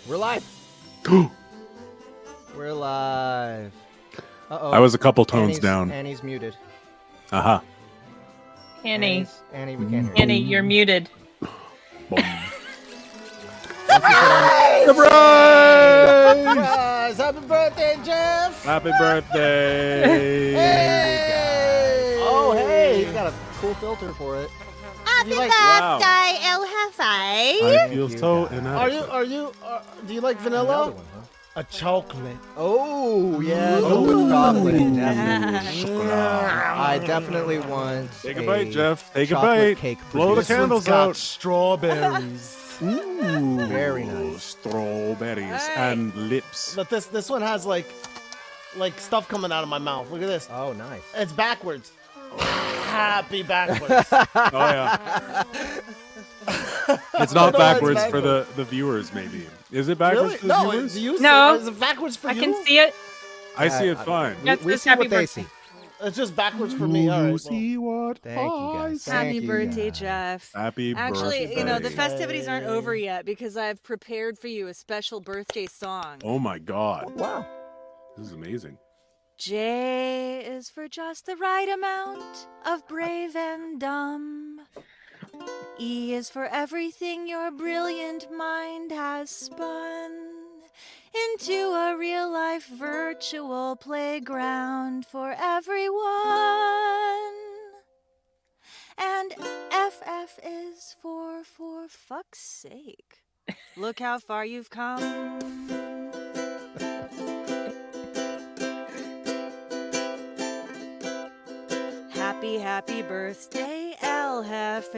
We're live. We're live. Uh-oh. I was a couple tones down. Annie's muted. Uh-huh. Annie, Annie, we can't hear you. Annie, you're muted. Surprise! Happy birthday, Jeff! Happy birthday! Hey! Oh, hey! You got a cool filter for it. Happy like- birthday, El Jefe. I feel so inadequate. Do you like Another vanilla? one, huh? A chocolate. Oh, yeah. Go with chocolate, definitely. I definitely want Take a bite, Jeff. Take a chocolate bite. cake Blow the producer. candles Got out. strawberries. Ooh, Very nice. Strawberries and lips. But this one has like stuff coming out of my mouth. Look at this. Oh, nice. It's backwards. Happy backwards. Oh, yeah. It's not backwards for the viewers, maybe. Is it backwards Really? for the No, viewers? No. Is it backwards for I you? can see it. I see it fine. That's We just see happy what they birthday. see. It's just backwards for me. All right. well. See what Thank you, guys. I Thank Happy you, birthday, guys. Jeff. Happy Actually, birthday. you know, the festivities aren't over yet because I've prepared for you a special birthday song. Oh my God. Wow. This is amazing. J is for just the right amount of brave and dumb. E is for everything your brilliant mind has spun into a real life virtual playground for everyone. And FF is for fuck's sake. Look how far you've come. Happy birthday, El Jefe.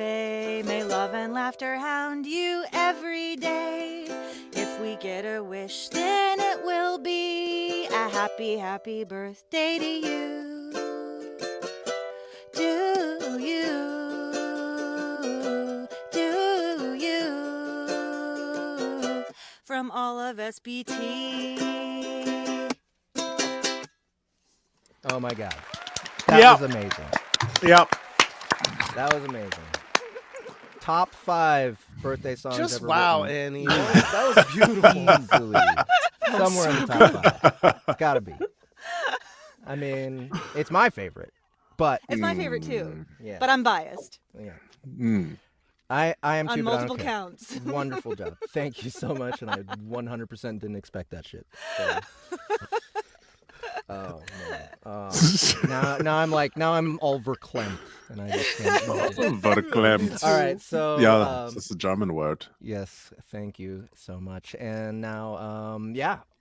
May love and laughter hound you every day. If we get a wish, then it will be a happy birthday to you. To you. From all of SBT. Oh, my God. That Yep. was amazing. Yep. That was amazing. Top 5 birthday songs Just ever wow, written. Annie. That was beautiful. Easily. Somewhere in the top 5. It's gotta be. I mean, it's my favorite, but It's my favorite too, yeah, but I'm biased yeah. Mm. I am too, on but I don't multiple care. counts. Wonderful job. Thank you so much, and I 100% didn't expect that shit. So. Oh man. Now I'm all verklempt, and I just can't. Verklempt. All right, so Yeah, that's a German word. yes, thank you so much. And now,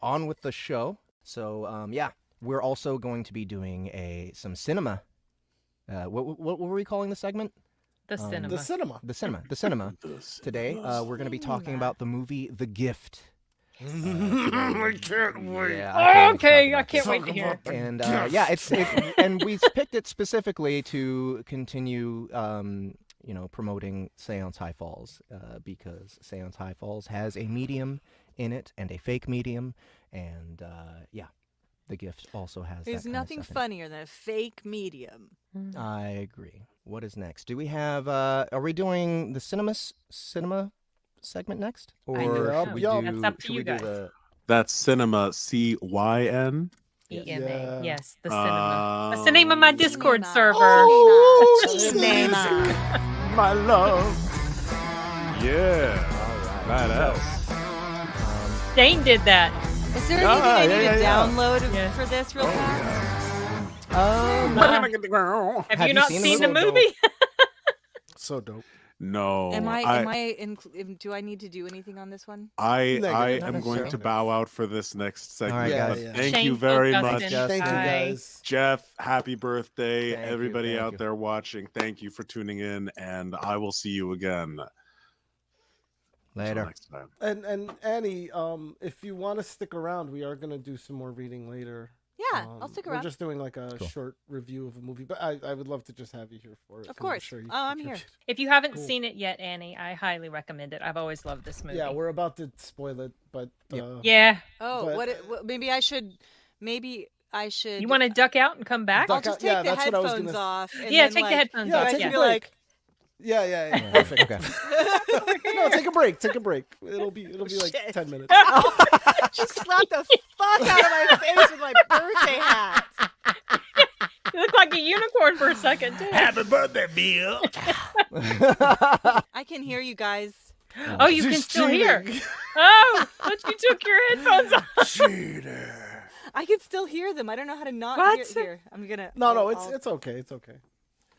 on with the show. So, we're also going to be doing some cinema. What were we calling the segment? The cinema. The cinema. The cinema. Today, we're going to be talking about the movie The Gift. I can't wait. Yeah, Okay, I I can't wait to hear. And and we picked it specifically to continue, promoting Seance High Falls, because Seance High Falls has a medium in it and a fake medium, and The Gift also has. There's that nothing kind of stuff funnier than a fake medium. in it. I agree. What is next? Do we have? Are we doing the cinema segment next, or know. should we Yup. do? That's up to should you we do guys. the? That's cinema, CYN. EMA. Yeah. Yes, the cinema. That's the name of my Discord server. Oh, Cinema. My love. Yeah. All right. Badass. Dane did that. Is there anything I need to yeah. download Yeah. for this real fast? Have Have you you not seen seen the the movie? movie? So dope. No. Do I need to do anything on this one? I Negative. am Not going to necessarily. bow out for this next segment. All right, Yeah, guys. yeah. Thank you Shameful very Dustin. much. Justin. Thank you, Bye. guys. Jeff, happy birthday. Thank you, Everybody thank out you. there watching, thank you for tuning in, and I will see you again. Until Later. next time. And Annie, if you want to stick around, we are gonna do some more reading later. Yeah, I'll stick around. We're just doing like a Cool. short review of a movie, but I would love to just have you here for it. Of 'cause course. sure you Oh, I'm here. contribute. If you haven't Cool. seen it yet, Annie, I highly recommend it. I've always loved this movie. Yeah, we're about to spoil it, but Yep. Yeah. Oh, But- maybe I should. Maybe I should. You want to duck out and come back? Duck I'll just out- yeah, take the that's what I was headphones gonna- off. And Yeah, then, take the like, headphones Yeah, off. take Yeah. a be break. like, Yeah. Perfect. Okay. No, take a break. Take a break. It'll be like Shit. 10 minutes. she slapped the fuck out of my face with my birthday hat. You look like a unicorn for a second, too. Happy birthday, Bill. I can hear you guys. Oh, you can still hear. Oh, but you took your headphones off. Cheater. I can still hear them. I don't know how to not What? hear. Here, I'm gonna. No, I'll- it's okay. It's okay.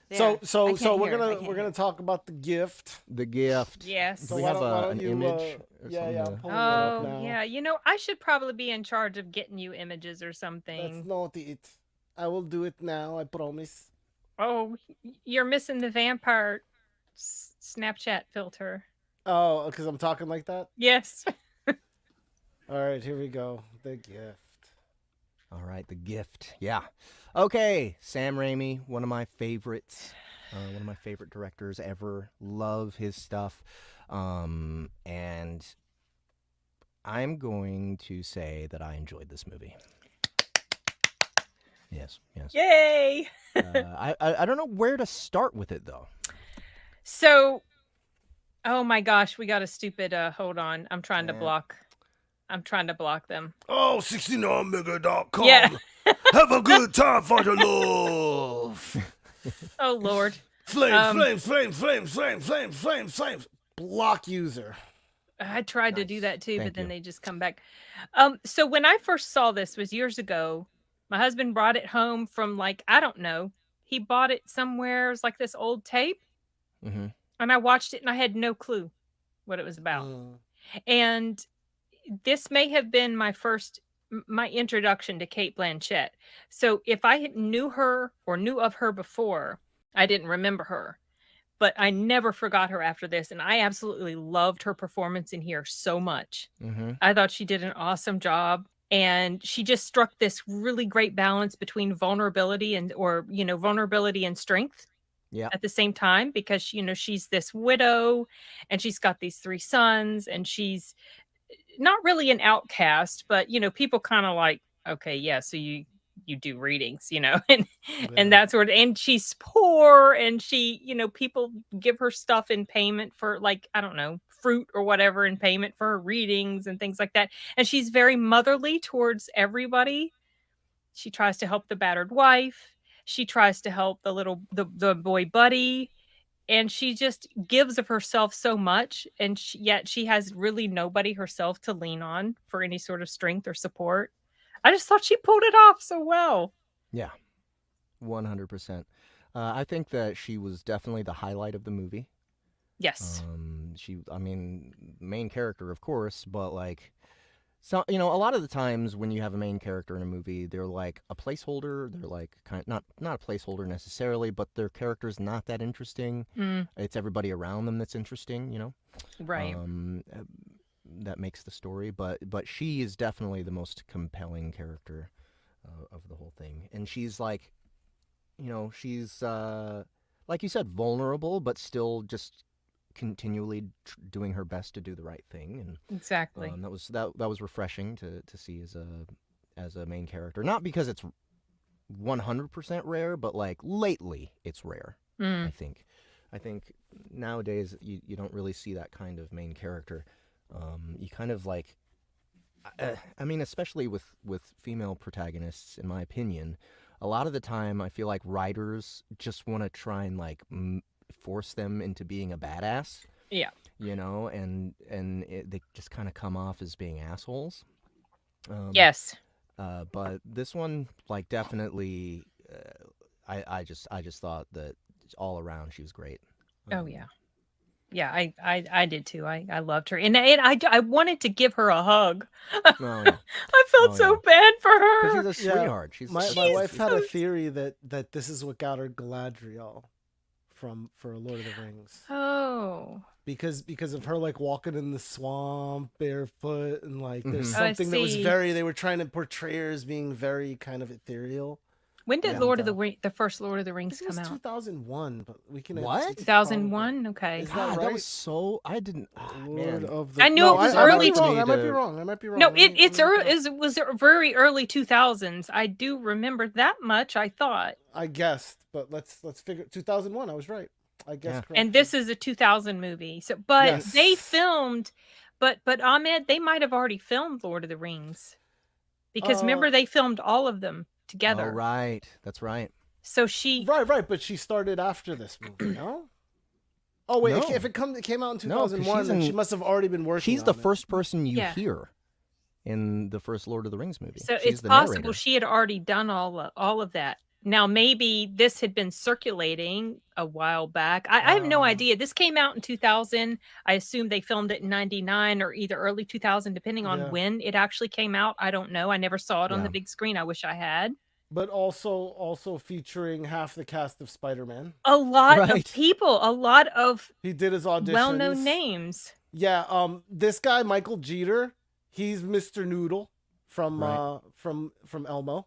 there. So I can't we're hear, I gonna can't we're gonna hear. talk about the gift. The gift. Yes. Do we why have don't- why an don't you, image? or yeah, something I'm to- pulling it up Oh, now. yeah. You know, I should probably be in charge of getting you images or That's something. not it. I will do it now. I promise. Oh, you're missing the vampire Snapchat filter. Oh, because I'm talking like that. Yes. All right, here we go. The gift. All right, the gift. Yeah. Okay, Sam Raimi, one of my favorites. One of my favorite directors ever. Love his stuff. And I'm going to say that I enjoyed this movie. Yes. Yay. I don't know where to start with it, though. So, oh my gosh, we got a stupid, hold on. I'm trying to Yeah. block them. Oh, 69mega.com. Yeah. Have a good time for the love. Oh, Lord. Flames. Block user. I tried to do Nice. that too, Thank but then you. they just come back. So when I first saw this was years ago. My husband brought it home from like, I don't know. He bought it somewhere. It was like this old tape. Mm-hmm. And I watched it and I had no clue what it was about. And this may have been my introduction to Cate Blanchett. So if I knew her or knew of her before, I didn't remember her. But I never forgot her after this. And I absolutely loved her performance in here so much. Mm-hmm. I thought she did an awesome job. And she just struck this really great balance between vulnerability and strength. Yeah. At the same time, because she's this widow and she's got these 3 sons and she's not really an outcast, but people kind of like, okay, yeah, so you do readings, and that sort of, and she's poor and she, people give her stuff in payment for like, I don't know, fruit or whatever in payment for her readings and things like that. And she's very motherly towards everybody. She tries to help the battered wife. She tries to help the boy Buddy, and she just gives of herself so much, and yet she has really nobody herself to lean on for any sort of strength or support. I just thought she pulled it off so well. Yeah. 100%. I think that she was definitely the highlight of the movie. Yes. Main character, of course, but like, so a lot of the times when you have a main character in a movie, they're like a placeholder. They're like not a placeholder necessarily, but their character's not that interesting. It's everybody around them that's interesting, Right. That makes the story. But she is definitely the most compelling character of the whole thing, and she's like, she's like you said, vulnerable, but still just continually doing her best to do the right thing, and Exactly. that was refreshing to see as a main character. Not because it's 100% rare, but like lately it's rare. I think nowadays you don't really see that kind of main character. You kind of like, especially with female protagonists, in my opinion, a lot of the time I feel like writers just want to try and like force them into being a badass. Yeah. And they just kind of come off as being assholes. Yes. But this one, like, definitely, I just thought that all around she was great. Oh yeah. Yeah, I did too. I loved her, and I wanted to give her a hug. Oh, yeah. I felt Oh, so yeah. bad for 'Cause her. she's a sweetheart. My wife had a theory that this is what got her Galadriel for Lord of the Rings. Oh. Because of her like walking in the swamp barefoot, and like there's Mhm. Oh, I something that was see. they were trying to portray her as being very kind of ethereal. When did Yeah. the first Lord of the I Rings think it come was out? 2001, but we can. What? 2001. Okay. Is that God, that right? was so. I didn't. Lord man. of the. I knew no, it was I might early be wrong. to I might be me wrong. I might be wrong. No, Let me- it's let me look early. it up. It was very early 2000s. I do remember that much. I thought. I guessed, but let's figure. 2001. I was right. I guess Yeah. correctly. And this is a 2000 movie. So, but they Yes. filmed, but Ahmed, they might have already filmed Lord of the Rings, because remember they filmed all of them together. Oh, right. That's right. So she, right, but she started after this movie, no? Oh wait, No. if it came out in No, 'cause 2001, then she's she in- must have already been working. She's the on it. first person you Yeah. hear in the first Lord of the Rings movie. so She's it's the possible narrator. she had already done all of that. Now maybe this had been circulating a while back. I have no idea. This came out in 2000. I assume they filmed it in 99 or either early 2000, depending on Yeah. when it actually came out. I don't know. I never saw it on Yeah. the big screen. I wish I had. But also featuring half the cast of Spider-Man. A lot of Right. people, a lot of He did his auditions. well-known names. Yeah, this guy Michael Jeter, he's Mr. Noodle from Right. from Elmo.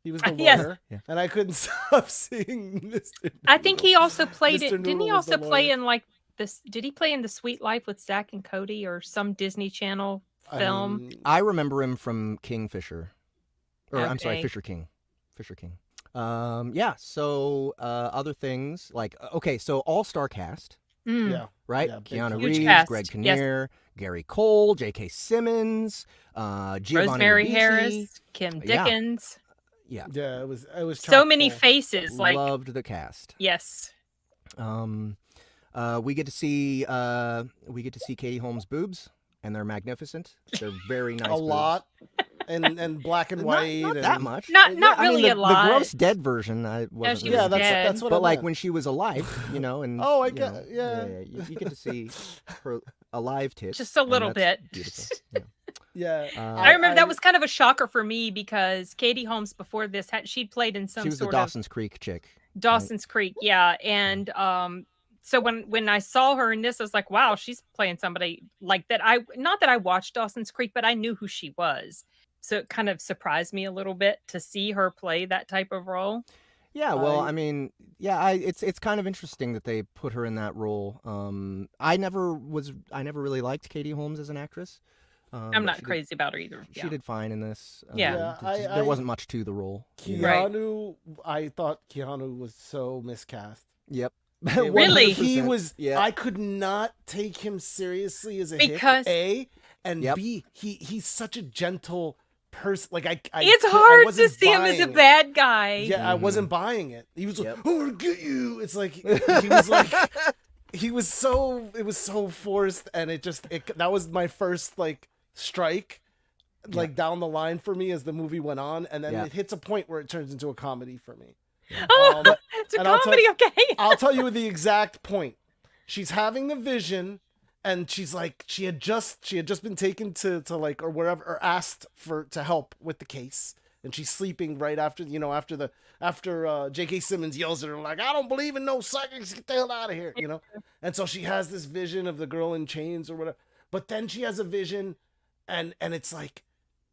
He was the Yes. lawyer, Yeah. and I couldn't stop seeing Mr. Noodle. I think he also played Mr. it. Didn't he Noodle was the also play lawyer. in like this? Did he play in The Sweet Life with Zach and Cody or some Disney Channel I film? mean, I remember him from Kingfisher. Or I'm sorry, Okay. Fisher King. Fisher King. Yeah, so other things like okay, so all-star cast, Mm. yeah. right? Yeah, big Keanu cast. Huge Reeves, cast, Greg yes. Kinnear, Gary Cole, J.K. Simmons, Giovanni Rosemary Ribisi. Harris, Kim Yeah. Dickens. Yeah, Yeah, it was So many chock full. faces. Like, loved the cast. yes. We get to see Katie Holmes' boobs, and they're magnificent. They're very nice. a lot, and black and white. Not and, that much. Not I mean, really the, a lot. The gross dead version, I wasn't. she really was Yeah, that's dead. that's what. but I like meant. when she was alive, and Oh, I you get- know, yeah. you get to see her alive tits, Just a and little that's bit. beautiful. Yeah. Yeah, I remember that was kind of a shocker for me because Katie Holmes before this she'd played in some She was the sort of Dawson's Creek chick. Dawson's Creek, yeah. And so when I saw her in this, I was like, wow, she's playing somebody like that. Not that I watched Dawson's Creek, but I knew who she was. So it kind of surprised me a little bit to see her play that type of role. Yeah, well, I mean, yeah, it's kind of interesting that they put her in that role. I never really liked Katie Holmes as an actress. I'm but not she did- crazy about her either. She did fine in this. Yeah. Yeah, there wasn't much to the role. Keanu. I thought Keanu was so miscast. Yep. Really? He 100%. was. Yeah. I could not take him seriously as a Because- hit, A, and Yep. B. He's such a gentle person. Like I It's I hard to wasn't see him as a buying it. bad guy. Yeah, I wasn't buying it. He was Yep. like, "I'm gonna get you." It's like he was like, he was so. It was so forced, and that was my first like strike, like down the line for me as the movie went on, and then Yeah. it hits a point where it turns into a comedy for me. Oh, it's a and I'll tell- comedy, okay. I'll tell you the exact point. She's having the vision, and she's like, she had just been taken to like or wherever or asked to help with the case, and she's sleeping right after after J.K. Simmons yells at her like, "I don't believe in no psychics, get the hell out of here," and so she has this vision of the girl in chains or whatever, but then she has a vision, and it's like,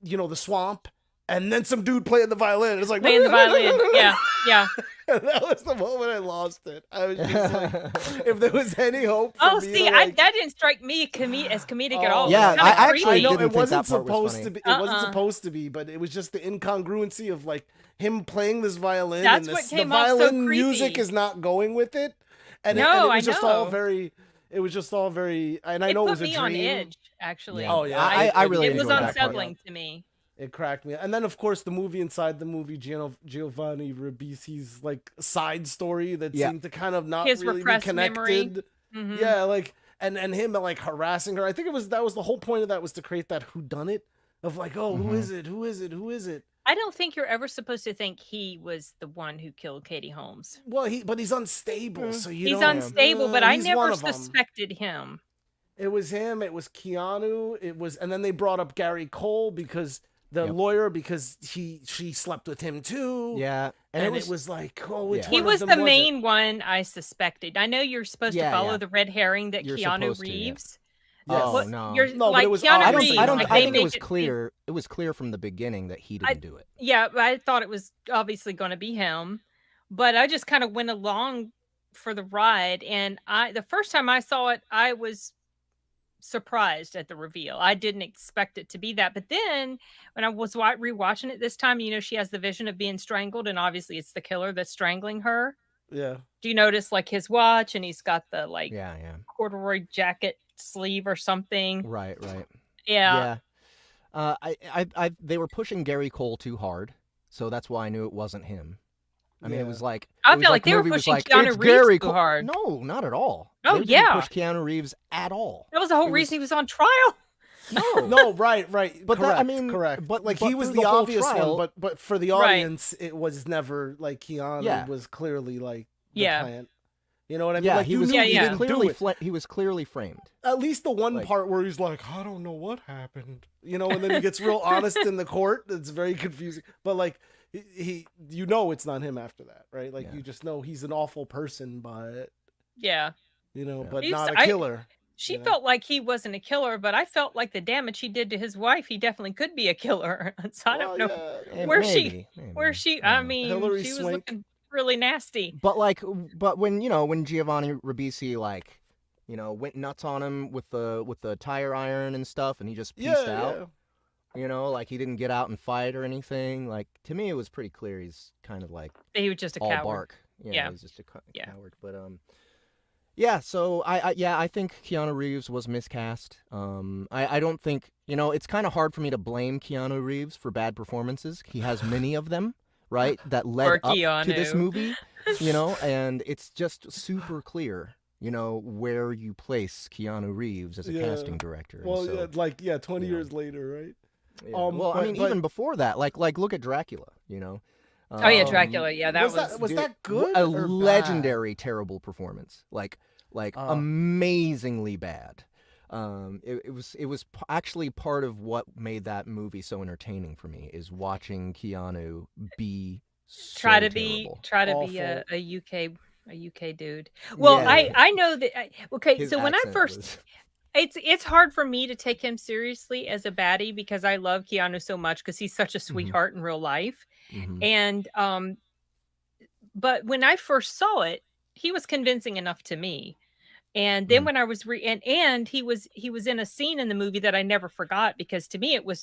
the swamp. And then some dude playing the violin. It's like Playing the violin. Yeah, yeah. That was the moment I lost it. I was just like, if there was any hope. For Oh, me see, to, like, that didn't strike me as comedic at Oh, all. Yeah, It was kinda I actually creepy. I know didn't it think wasn't that part was supposed funny. to be. It wasn't supposed to be, but it was just the incongruency of like him playing this violin. That's and what the came off so violin music creepy. is not going with it, and it No, was I just all know. very. It was just all very. And I It know put it was a me dream. on edge, actually. Oh, yeah. I really It was enjoyed that part. unsettling to me. It cracked me. And then, of course, the movie inside the movie, Giovanni Ribisi's like side story that Yeah. seemed to kind of not His really be repressed connected. memory. Mhm. Yeah, like and him like harassing her. I think that was the whole point of that, was to create that whodunit of like, oh, who is it? Who is it? Who is it? I don't think you're ever supposed to think he was the one who killed Katie Holmes. Well, he's unstable, so you He's don't. unstable, but I he's one never of 'em. suspected him. It was him. It was Keanu. And then they brought up Gary Cole because the Yep. lawyer, because she slept with him too. Yeah, And it was like, oh, which Yeah. one He of was them the it? main one I suspected. I know you're supposed to Yeah, follow yeah. the red herring that You're Keanu supposed to, yeah. Reeves Yes. Oh, What, no. you're No, but like it was Keanu I don't. obvious. Reeves. I don't. Like, I they think it make was seem- clear. It was clear from the beginning that he didn't do it. Yeah, but I thought it was obviously going to be him, but I just kind of went along for the ride. And the first time I saw it, I was surprised at the reveal. I didn't expect it to be that. But then when I was rewatching it this time, she has the vision of being strangled, and obviously it's the killer that's strangling her. Yeah. Do you notice like his watch, and he's got the like Yeah. corduroy jacket sleeve or something? Right. Yeah. Yeah. They were pushing Gary Cole too hard, so that's why I knew it wasn't him. I mean, it was like I it was felt like the they were movie was pushing like, Keanu it's Reeves Gary too Cole. hard. No, not at all. Oh, They didn't yeah. push Keanu Reeves at all. That was the whole It reason was- he was on trial. No, No, right. But correct, that- I mean, correct. but- like but he was through the the whole obvious trial- one, but for the Right. audience, it was never like Keanu Yeah. was clearly like the Yeah. plant. You know what I mean? yeah, like he you was. knew Yeah, he yeah. didn't do Clearly, it. he was clearly framed. At least the one Like- part where he's like, I don't know what happened. And then he gets real honest in the court. It's very confusing. But like he it's not him after that, right? Like Yeah. you just know he's an awful person, but Yeah. but He's- not a I- killer. She Yeah. felt like he wasn't a killer, but I felt like the damage he did to his wife, he definitely could be a killer. So I don't know Eh, where she- maybe. where she. I I don't know. mean, Hillary she was Swank. looking really nasty. But when Giovanni Ribisi went nuts on him with the tire iron and stuff, and he just pieced out. Like he didn't get out and fight or anything. Like to me, it was pretty clear he's kind of like He was just a all coward. bark. Yeah. He's just a Yeah. coward. But yeah. So I think Keanu Reeves was miscast. I don't think it's kind of hard for me to blame Keanu Reeves for bad performances. He has many of them, right? That led Poor up to this Keanu. movie. And it's just super clear. Where you place Keanu Reeves as a Yeah. casting director. And Well, so, 20 you know. years later, right? yeah. but- I mean, but- even before that, like look at Dracula. Oh yeah, Dracula. Yeah, that was that good a or bad? legendary terrible performance, like Oh. amazingly bad. It was actually part of what made that movie so entertaining for me is watching Keanu be so try to terrible. be Awful. a UK dude. Well, Yeah. I know that. Okay, His so when I accent first, was- it's hard for me to take him seriously as a baddie because I love Keanu so much because he's such a sweetheart in real life. Mhm. And but when I first saw it, he was convincing enough to me. And then Mhm. when I was and he was in a scene in the movie that I never forgot because to me it was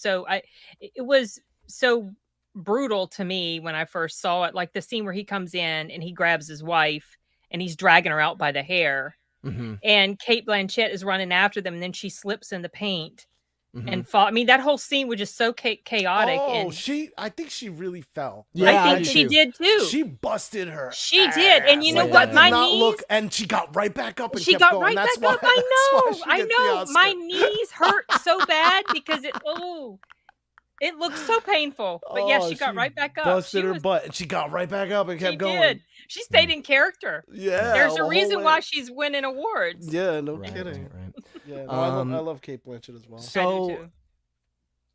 so brutal to me when I first saw it, like the scene where he comes in and he grabs his wife and he's dragging her out by the hair Mhm. and Cate Blanchett is running after them and then she slips in the paint Mhm. and fall. I mean, that whole scene was just so chaotic. Oh, and I think she really fell. Yeah, I I think do she too. did too. She busted her. She did, and you ass. know Like, what? that did My not knees- look, and she got right back up and She kept got going. right That's back up. why- that's why she I gets the know. Oscar. My knees hurt so bad because it looked so painful. But yeah, Oh, she got right back up. Busted She her was- butt, and she got right back up and kept She going. did. She stayed in character. Yeah, There's the a whole reason way. why she's winning awards. Yeah, no Right, kidding. right. Yeah, no, Um, I love Cate Blanchett as well. I do So, too.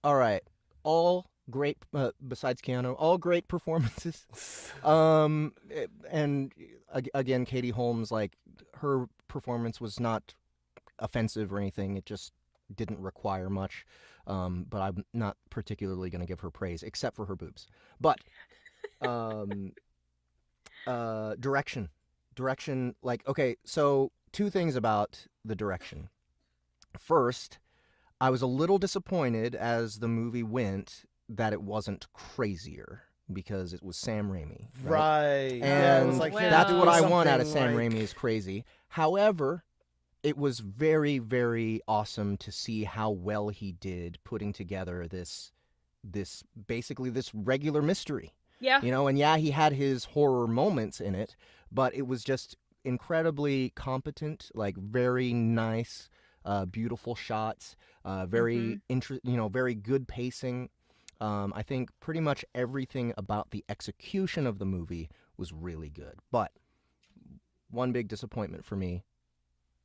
all right, all great besides Keanu, all great performances. And again, Katie Holmes, like her performance was not offensive or anything. It just didn't require much. But I'm not particularly going to give her praise, except for her boobs. But direction, like, okay, so two things about the direction. First, I was a little disappointed as the movie went that it wasn't crazier because it was Sam Raimi. Right. Yeah, it And was like him that's doing what I want out of something Sam like- Raimi is crazy. However, it was very, very awesome to see how well he did putting together this basically this regular mystery. Yeah. And yeah, he had his horror moments in it, but it was just incredibly competent, like very nice, beautiful shots, very very good pacing. I think pretty much everything about the execution of the movie was really good. But one big disappointment for me,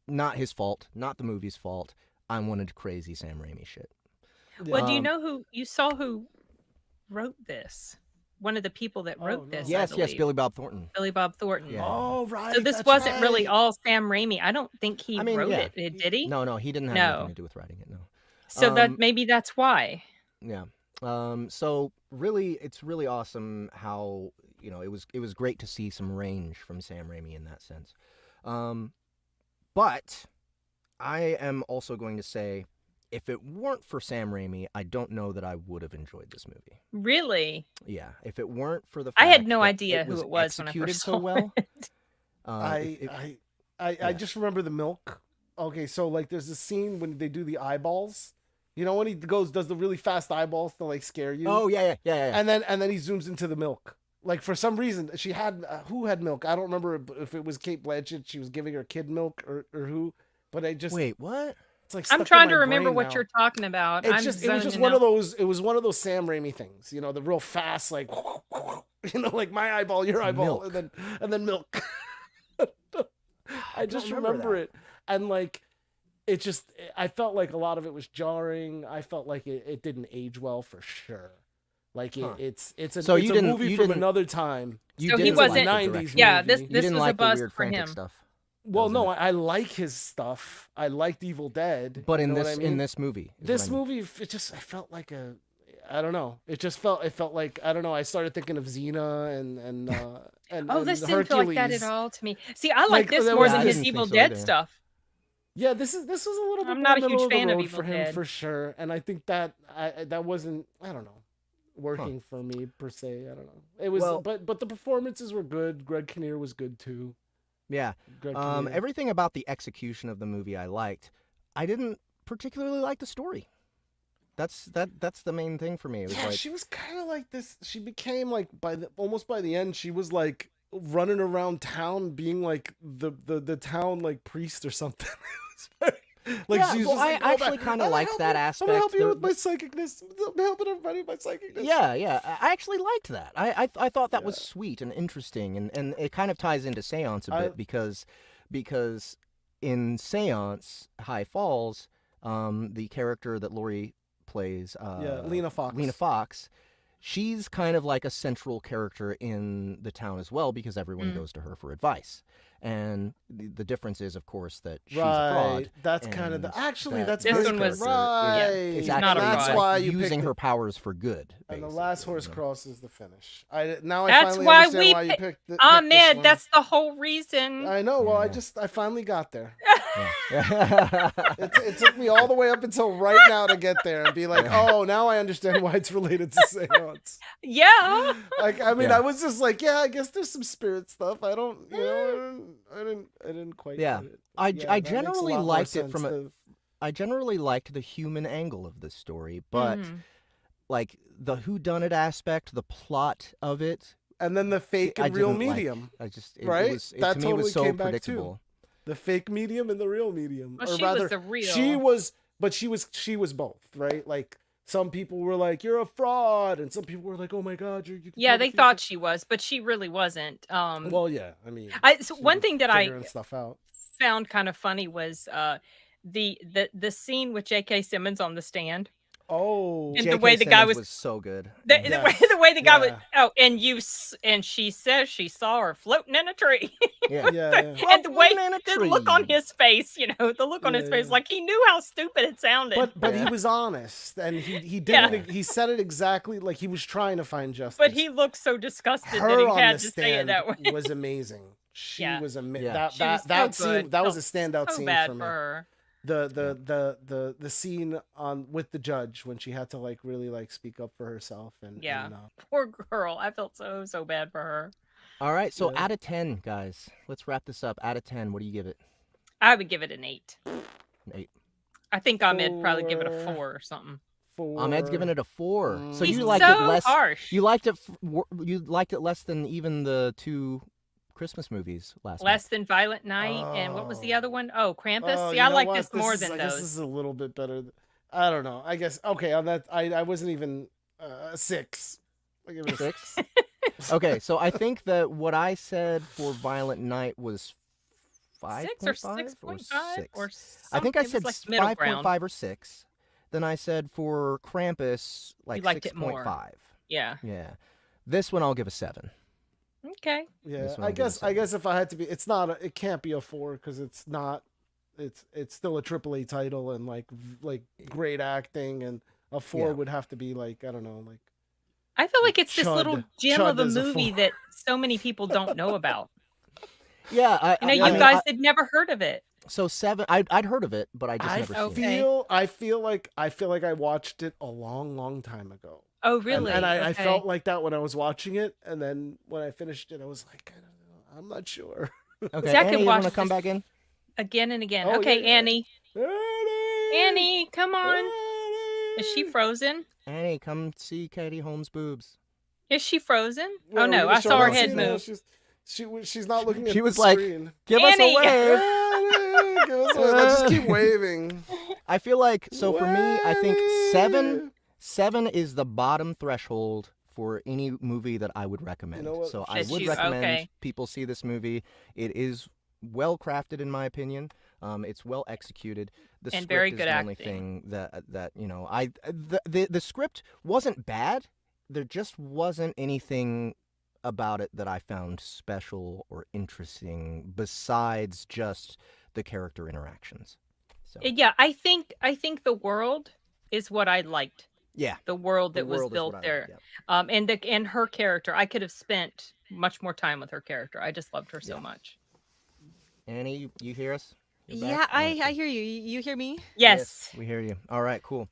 not his fault, not the movie's fault. I wanted crazy Sam Raimi shit. Well, do you Um, know who wrote this? one of the people that wrote no. this. I Yes, believe. Billy Bob Thornton. Billy Bob Thornton. Yeah. Oh, right. So this that's wasn't really right. all Sam Raimi. I don't think he I mean, wrote yeah. it. Did he? No, he didn't have No. anything to do with writing it. No. So that maybe that's why. Yeah. So really, it's really awesome how it was great to see some range from Sam Raimi in that sense. But I am also going to say, if it weren't for Sam Raimi, I don't know that I would have enjoyed this movie. Really? Yeah, if it weren't for the I fact had no that idea who it was when I executed first so saw well. it. I just remember the milk. Okay, so like there's a scene when they do the eyeballs. You know when he does the really fast eyeballs to like scare you. Oh yeah. And then he zooms into the milk. Like for some reason she had who had milk? I don't remember if it was Cate Blanchett. She was giving her kid milk or who. But I just Wait, what? It's like I'm stuck in trying my to remember brain what now. you're talking about. It was just zoning one out. of those. It was one of those Sam Raimi things. You know, the real fast, like like my eyeball, your eyeball, Milk. and then milk. I just remember that. it, and like it just. I felt like a lot of it was jarring. I felt like it didn't age well for sure. Like it's So it's you a didn't- movie you from didn't- another time. You So he didn't wasn't- like the 90s direction. Yeah, movie. this You didn't was like a buzz the weird for frantic him. stuff. Well, was no, in I like his stuff. I liked Evil Dead. But you in know this what I mean? in this movie, is This what I mean. movie, I felt like I don't know. It felt like I don't know. I started thinking of Xena and Oh, and this didn't feel like that Hercules. at all to me. See, I like Like, this there more was than I his didn't Evil think so Dead either. stuff. Yeah, this was a little bit I'm more not a middle huge of the fan of road Evil for him Dead. for sure, and I think that that wasn't I don't know working for me per se. I don't know. It was, Well- but the performances were good. Greg Kinnear was good too. Yeah. Greg Kinnear. Everything about the execution of the movie I liked. I didn't particularly like the story. That's the main thing for me. It was Yeah, like, she was kind of like this. She became like almost by the end, she was like running around town, being like the town like priest or something. Like yeah, she's well, just I like, "Oh, actually man, kind of I'm liked that helping- aspect. I'm gonna help you The- with my psychicness. I'm helping everybody with my psychicness. Yeah, I actually liked that. I thought that was Yeah. sweet and interesting, and it kind of ties into Seance a bit because in Seance High Falls, the character that Laurie plays, Lena Fox. she's kind of like a central character in the town as well because everyone goes to her for advice. And the difference is, of course, that she's a fraud. That's kind of and actually that that's This very one was- right. yeah, It's She's actually not a that's fraud. why you using picked her it. powers for good. And the basically, last horse you know? crosses the finish. I That's finally why understand we why you pick- picked this Ahmed, one. that's the whole reason. I know. Well, Yeah. I finally got there. Yeah. It took me all the way up until right now to get there and be like, oh, now I understand why it's related to Seance. Yeah. Like, I mean, Yeah. I was just like, yeah, I guess there's some spirit stuff. I don't, I didn't quite Yeah. get it. I Yeah, that makes a generally lot more liked it sense from a. to- I generally liked the human angle of this story, but Mhm. like the whodunit aspect, the plot of it, And then the fake I and real didn't like. medium. I just it, Right? it was it, That to me it was totally so came back, too. predictable. The fake medium and the real medium. Well, or she rather, was the real. she was both, right? Like, some people were like, you're a fraud. And some people were like, oh my God, you Yeah, totally they think thought that-" she was, but she really wasn't. Well, yeah, I mean. So she one was thing that I figuring stuff out. found kind of funny was the scene with J.K. Simmons on the stand. Oh. And the J.K. way the guy Simmons was- so good. The, Yes. the way the guy was. Yeah. Oh, and she says she saw her floating in a tree. Yeah. Yeah. And the way Floating in a the look on tree. his face, the look on his Yeah, face, yeah. like he knew how stupid it sounded. But he Yeah. was honest, and he did Yeah. it. He said it exactly like he was trying to find justice. But he looked so disgusted her that he on had the to say it stand that way. was amazing. She Yeah. was amazing. Yeah. She was That so scene good. that was a Felt standout so scene bad for me. her. The scene on with the judge when she had to like really like speak up for herself and Yeah. and, Poor girl. I felt so bad for her. All right, so Yeah. out of 10, guys, let's wrap this up. Out of 10, what do you give it? I would give it an 8. An 8. I think Ahmed would probably give it a 4. 4 or something. Ahmed's giving it a 4. So He's you liked so it less. harsh. You liked it. You liked it less than even the 2 Christmas movies last Less than Violent Night, and what was the Oh. other one? Oh, Krampus. Oh, See, you I know like what? this more is, than I guess those. this is a little bit better. I don't know. I guess okay on that. I wasn't even 6. I give it a 6. Okay, so I think that what I said for Violent Night was 5.5 6 or 6.5 or I think I something. said It was like middle 5.5 ground. or 6. Then I said for Krampus like liked it more. 6.5. Yeah. Yeah. This one I'll give a 7. Okay. Yeah, This one I I'll give a guess if I had to be, it's not. It can't be a 4 because it's not. It's still a AAA title and like great acting, and a 4 Yeah. would have to be like, I don't know, like. I feel like it's this little gem Chud of a is a movie 4. that so many people don't know about. Yeah, You know, you guys had never heard of it. So 7. I'd heard of it, but I just never seen it. Okay. I feel like I watched it a long time ago. Oh, really? And I Okay. felt like that when I was watching it, and then when I finished it, I was like, I don't know, I'm not sure. Okay, Zach Annie, had you want to watched come this- back in? Again and again. Oh, Okay, yeah. Annie. Annie! Annie, come on. Is she frozen? Annie, come see Katie Holmes' boobs. Is she frozen? Wait, Oh are we no, gonna I show saw her that head scene? No, move. she's not looking at She was the like, screen. Give us a Annie! wave. Annie, give us a wave. Let's just keep waving. I feel like, so for me, I think 7 is the bottom threshold for any movie that I would recommend. You know what? So I That would you- recommend okay. people see this movie. It is well crafted, in my opinion. It's well executed. The And script very is good the only acting. thing that you know. The script wasn't bad. There just wasn't anything about it that I found special or interesting besides just the character interactions. So Yeah, I think the world is what I liked. yeah, The world the that was world is built what I there. like, And her character. I could have spent much more time with her character. I just loved her so Yeah. much. yeah. Annie, you hear us? You're Yeah, back? All I right, hear you. You hear me? Yes. we hear you. All right, cool.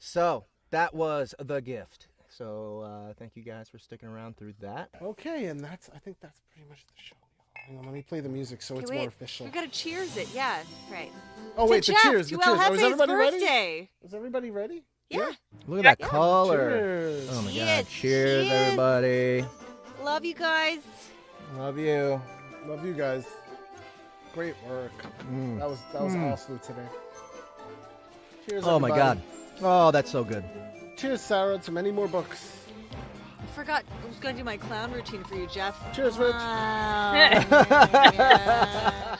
So that was The Gift. So thank you guys for sticking around through that. Okay, and I think that's pretty much the show. Hang on, let me play the music so it's Okay, more wait. official. We gotta cheers it. Yeah, right. Oh wait, to the Jeff, cheers, to the El cheers. Oh, is Jefe's everybody ready? birthday. Is everybody ready? Yeah. Look at that Yeah. color. Cheers. Oh my Cheers, god. Cheers, cheers. everybody. Love you guys. Love you. Love you guys. Great work. Mm. That was awesome today. Cheers. Oh my everybody. god. Oh, that's so good. Cheers, Sarah, to many more books. I forgot. I was gonna do my clown routine for you, Jeff. Cheers, Rich. Wow. Yeah.